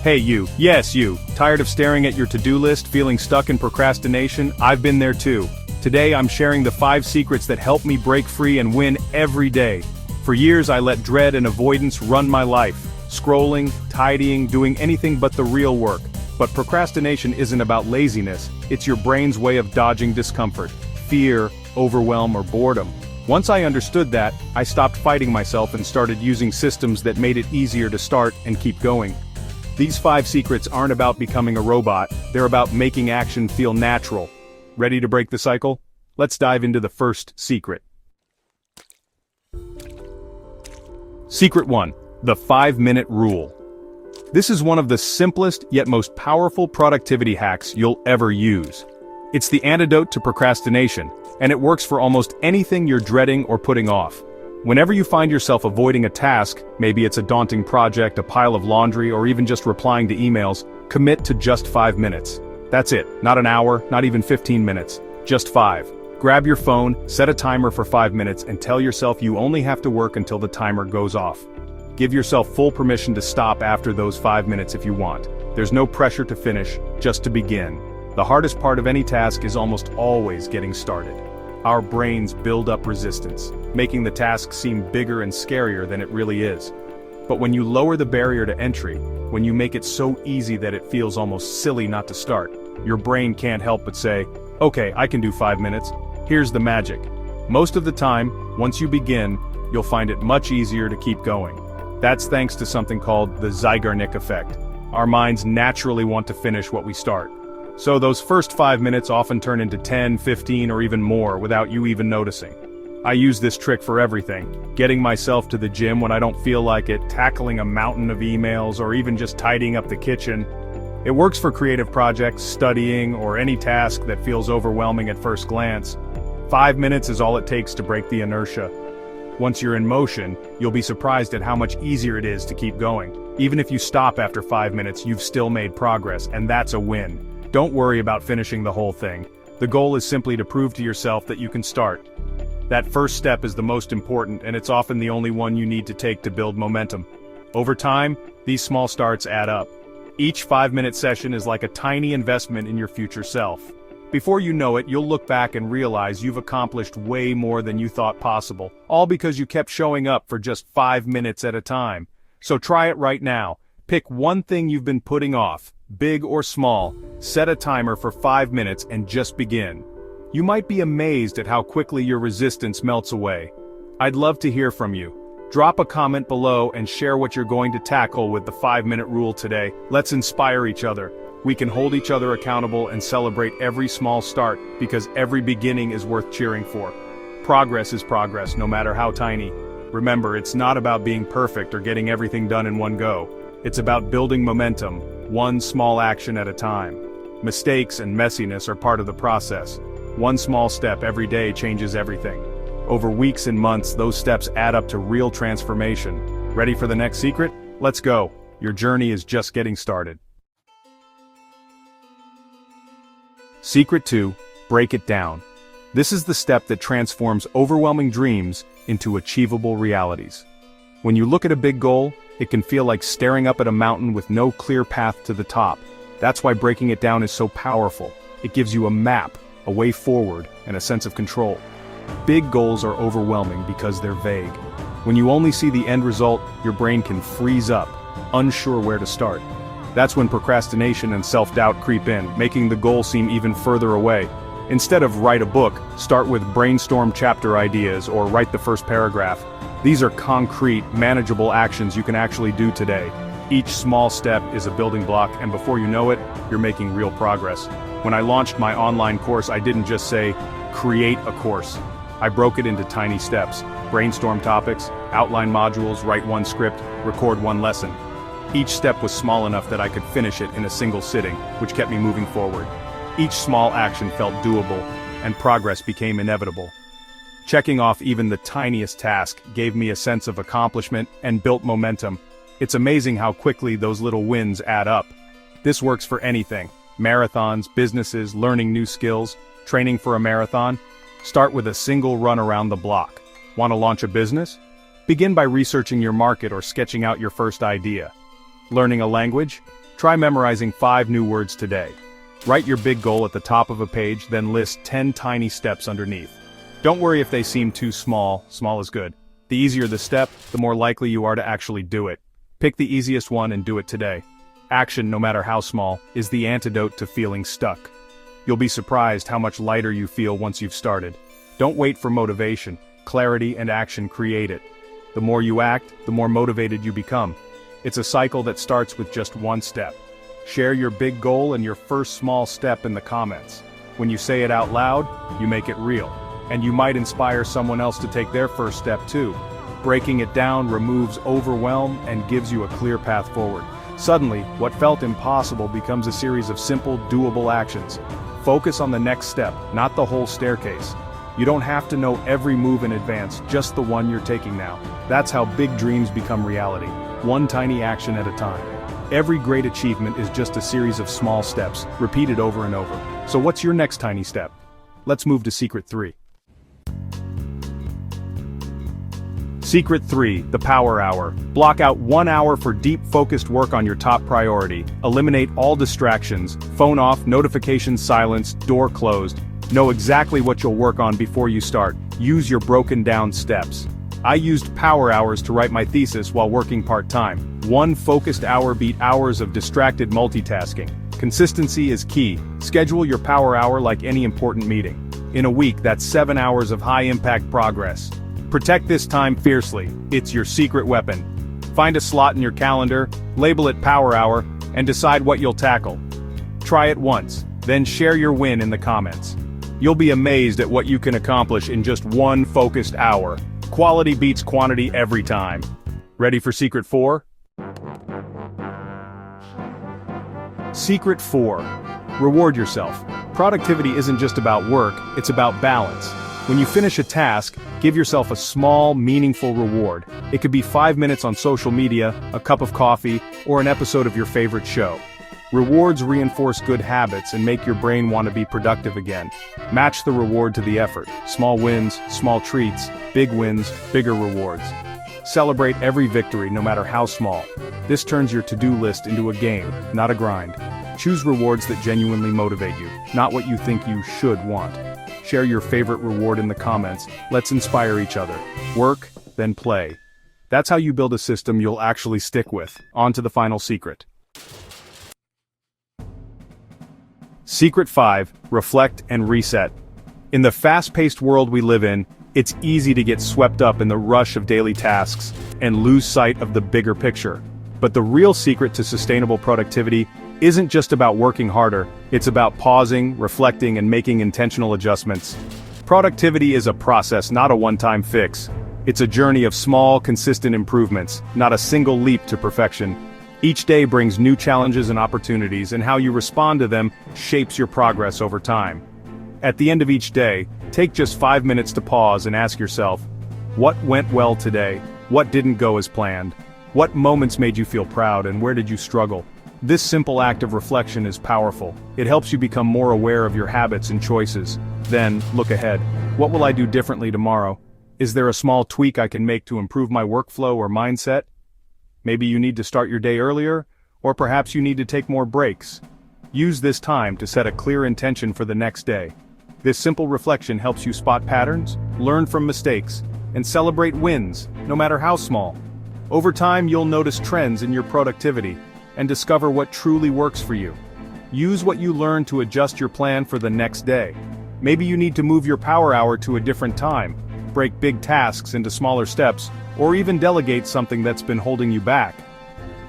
Hey you, yes you, tired of staring at your to-do list, feeling stuck in procrastination? I've been there too. Today I'm sharing the 5 secrets that help me break free and win every day. For years I let dread and avoidance run my life, scrolling, tidying, doing anything but the real work. But procrastination isn't about laziness, it's your brain's way of dodging discomfort, fear, overwhelm, or boredom. Once I understood that, I stopped fighting myself and started using systems that made it easier to start and keep going. These 5 secrets aren't about becoming a robot, they're about making action feel natural. Ready to break the cycle? Let's dive into the first secret. Secret 1. The 5-minute rule. This is one of the simplest yet most powerful productivity hacks you'll ever use. It's the antidote to procrastination, and it works for almost anything you're dreading or putting off. Whenever you find yourself avoiding a task, maybe it's a daunting project, a pile of laundry, or even just replying to emails, commit to just 5 minutes. That's it, not an hour, not even 15 minutes, just 5. Grab your phone, set a timer for 5 minutes, and tell yourself you only have to work until the timer goes off. Give yourself full permission to stop after those 5 minutes if you want. There's no pressure to finish, just to begin. The hardest part of any task is almost always getting started. Our brains build up resistance, making the task seem bigger and scarier than it really is. But when you lower the barrier to entry, when you make it so easy that it feels almost silly not to start, your brain can't help but say, okay, I can do 5 minutes. Here's the magic. Most of the time, once you begin, you'll find it much easier to keep going. That's thanks to something called the Zeigarnik effect. Our minds naturally want to finish what we start. So those first 5 minutes often turn into 10, 15, or even more without you even noticing. I use this trick for everything, getting myself to the gym when I don't feel like it, tackling a mountain of emails, or even just tidying up the kitchen. It works for creative projects, studying, or any task that feels overwhelming at first glance. 5 minutes is all it takes to break the inertia. Once you're in motion, you'll be surprised at how much easier it is to keep going. Even if you stop after 5 minutes, you've still made progress, and that's a win. Don't worry about finishing the whole thing. The goal is simply to prove to yourself that you can start. That first step is the most important, and it's often the only one you need to take to build momentum. Over time, these small starts add up. Each 5-minute session is like a tiny investment in your future self. Before you know it, you'll look back and realize you've accomplished way more than you thought possible, all because you kept showing up for just 5 minutes at a time. So try it right now. Pick one thing you've been putting off, big or small, set a timer for 5 minutes and just begin. You might be amazed at how quickly your resistance melts away. I'd love to hear from you. Drop a comment below and share what you're going to tackle with the 5-minute rule today. Let's inspire each other. We can hold each other accountable and celebrate every small start, because every beginning is worth cheering for. Progress is progress, no matter how tiny. Remember, it's not about being perfect or getting everything done in one go. It's about building momentum, one small action at a time. Mistakes and messiness are part of the process. One small step every day changes everything. Over weeks and months, those steps add up to real transformation. Ready for the next secret? Let's go. Your journey is just getting started. Secret 2. Break it down. This is the step that transforms overwhelming dreams into achievable realities. When you look at a big goal, it can feel like staring up at a mountain with no clear path to the top. That's why breaking it down is so powerful. It gives you a map, a way forward, and a sense of control. Big goals are overwhelming because they're vague. When you only see the end result, your brain can freeze up, unsure where to start. That's when procrastination and self-doubt creep in, making the goal seem even further away. Instead of write a book, start with brainstorm chapter ideas or write the first paragraph. These are concrete, manageable actions you can actually do today. Each small step is a building block, and before you know it, you're making real progress. When I launched my online course, I didn't just say, create a course. I broke it into tiny steps. Brainstorm topics, outline modules, write one script, record one lesson. Each step was small enough that I could finish it in a single sitting, which kept me moving forward. Each small action felt doable, and progress became inevitable. Checking off even the tiniest task gave me a sense of accomplishment and built momentum. It's amazing how quickly those little wins add up. This works for anything: marathons, businesses, learning new skills, training for a marathon. Start with a single run around the block. Want to launch a business? Begin by researching your market or sketching out your first idea. Learning a language? Try memorizing 5 new words today. Write your big goal at the top of a page, then list 10 tiny steps underneath. Don't worry if they seem too small, small is good. The easier the step, the more likely you are to actually do it. Pick the easiest one and do it today. Action, no matter how small, is the antidote to feeling stuck. You'll be surprised how much lighter you feel once you've started. Don't wait for motivation. Clarity and action create it. The more you act, the more motivated you become. It's a cycle that starts with just one step. Share your big goal and your first small step in the comments. When you say it out loud, you make it real. And you might inspire someone else to take their first step too. Breaking it down removes overwhelm and gives you a clear path forward. Suddenly, what felt impossible becomes a series of simple, doable actions. Focus on the next step, not the whole staircase. You don't have to know every move in advance, just the one you're taking now. That's how big dreams become reality, one tiny action at a time. Every great achievement is just a series of small steps, repeated over and over. So what's your next tiny step? Let's move to Secret 3. Secret 3, the Power Hour. Block out 1 hour for deep focused work on your top priority. Eliminate all distractions, phone off, notifications silenced, door closed. Know exactly what you'll work on before you start. Use your broken down steps. I used power hours to write my thesis while working part-time. 1 focused hour beat hours of distracted multitasking. Consistency is key. Schedule your power hour like any important meeting. In a week, that's 7 hours of high-impact progress. Protect this time fiercely. It's your secret weapon. Find a slot in your calendar, label it Power Hour, and decide what you'll tackle. Try it once, then share your win in the comments. You'll be amazed at what you can accomplish in just 1 focused hour. Quality beats quantity every time. Ready for Secret 4? Secret 4. Reward yourself. Productivity isn't just about work, it's about balance. When you finish a task, give yourself a small, meaningful reward. It could be 5 minutes on social media, a cup of coffee, or an episode of your favorite show. Rewards reinforce good habits and make your brain want to be productive again. Match the reward to the effort. Small wins, small treats, big wins, bigger rewards. Celebrate every victory, no matter how small. This turns your to-do list into a game, not a grind. Choose rewards that genuinely motivate you, not what you think you should want. Share your favorite reward in the comments. Let's inspire each other. Work, then play. That's how you build a system you'll actually stick with. On to the final secret. Secret 5, reflect and reset. In the fast-paced world we live in, it's easy to get swept up in the rush of daily tasks and lose sight of the bigger picture. But the real secret to sustainable productivity isn't just about working harder, it's about pausing, reflecting, and making intentional adjustments. Productivity is a process, not a one-time fix. It's a journey of small, consistent improvements, not a single leap to perfection. Each day brings new challenges and opportunities, and how you respond to them shapes your progress over time. At the end of each day, take just 5 minutes to pause and ask yourself, what went well today? What didn't go as planned? What moments made you feel proud, and where did you struggle? This simple act of reflection is powerful. It helps you become more aware of your habits and choices. Then, look ahead. What will I do differently tomorrow? Is there a small tweak I can make to improve my workflow or mindset? Maybe you need to start your day earlier, or perhaps you need to take more breaks. Use this time to set a clear intention for the next day. This simple reflection helps you spot patterns, learn from mistakes, and celebrate wins, no matter how small. Over time, you'll notice trends in your productivity and discover what truly works for you. Use what you learn to adjust your plan for the next day. Maybe you need to move your power hour to a different time, break big tasks into smaller steps, or even delegate something that's been holding you back.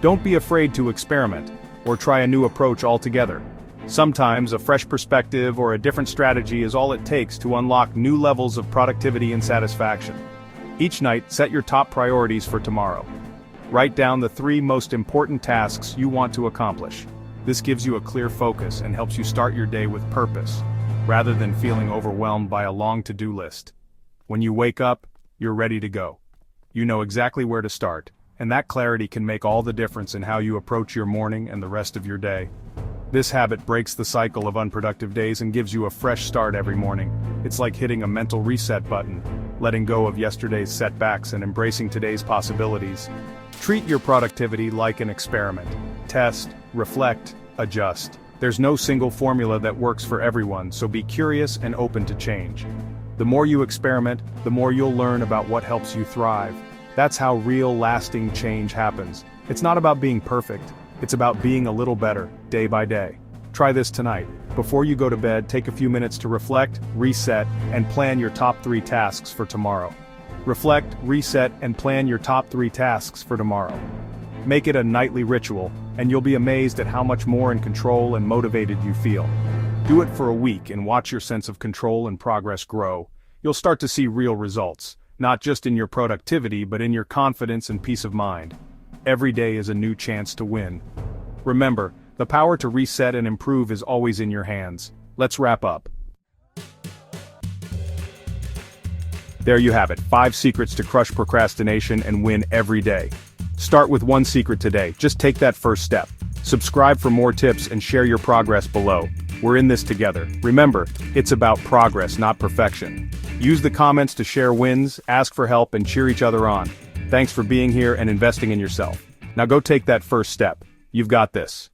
Don't be afraid to experiment, or try a new approach altogether. Sometimes a fresh perspective or a different strategy is all it takes to unlock new levels of productivity and satisfaction. Each night, set your top priorities for tomorrow. Write down the 3 most important tasks you want to accomplish. This gives you a clear focus and helps you start your day with purpose, rather than feeling overwhelmed by a long to-do list. When you wake up, you're ready to go. You know exactly where to start, and that clarity can make all the difference in how you approach your morning and the rest of your day. This habit breaks the cycle of unproductive days and gives you a fresh start every morning. It's like hitting a mental reset button, letting go of yesterday's setbacks and embracing today's possibilities. Treat your productivity like an experiment. test, reflect, adjust. There's no single formula that works for everyone, so be curious and open to change. The more you experiment, the more you'll learn about what helps you thrive. That's how real, lasting change happens. It's not about being perfect, it's about being a little better, day by day. Try this tonight. Before you go to bed, take a few minutes to reflect, reset, and plan your top 3 tasks for tomorrow. Reflect, reset, and plan your top 3 tasks for tomorrow. Make it a nightly ritual, and you'll be amazed at how much more in control and motivated you feel. Do it for a week and watch your sense of control and progress grow. You'll start to see real results, not just in your productivity but in your confidence and peace of mind. Every day is a new chance to win. Remember, the power to reset and improve is always in your hands. Let's wrap up. There you have it, 5 secrets to crush procrastination and win every day. Start with one secret today, just take that first step. Subscribe for more tips and share your progress below. We're in this together. Remember, it's about progress, not perfection. Use the comments to share wins, ask for help, and cheer each other on. Thanks for being here and investing in yourself. Now go take that first step. You've got this.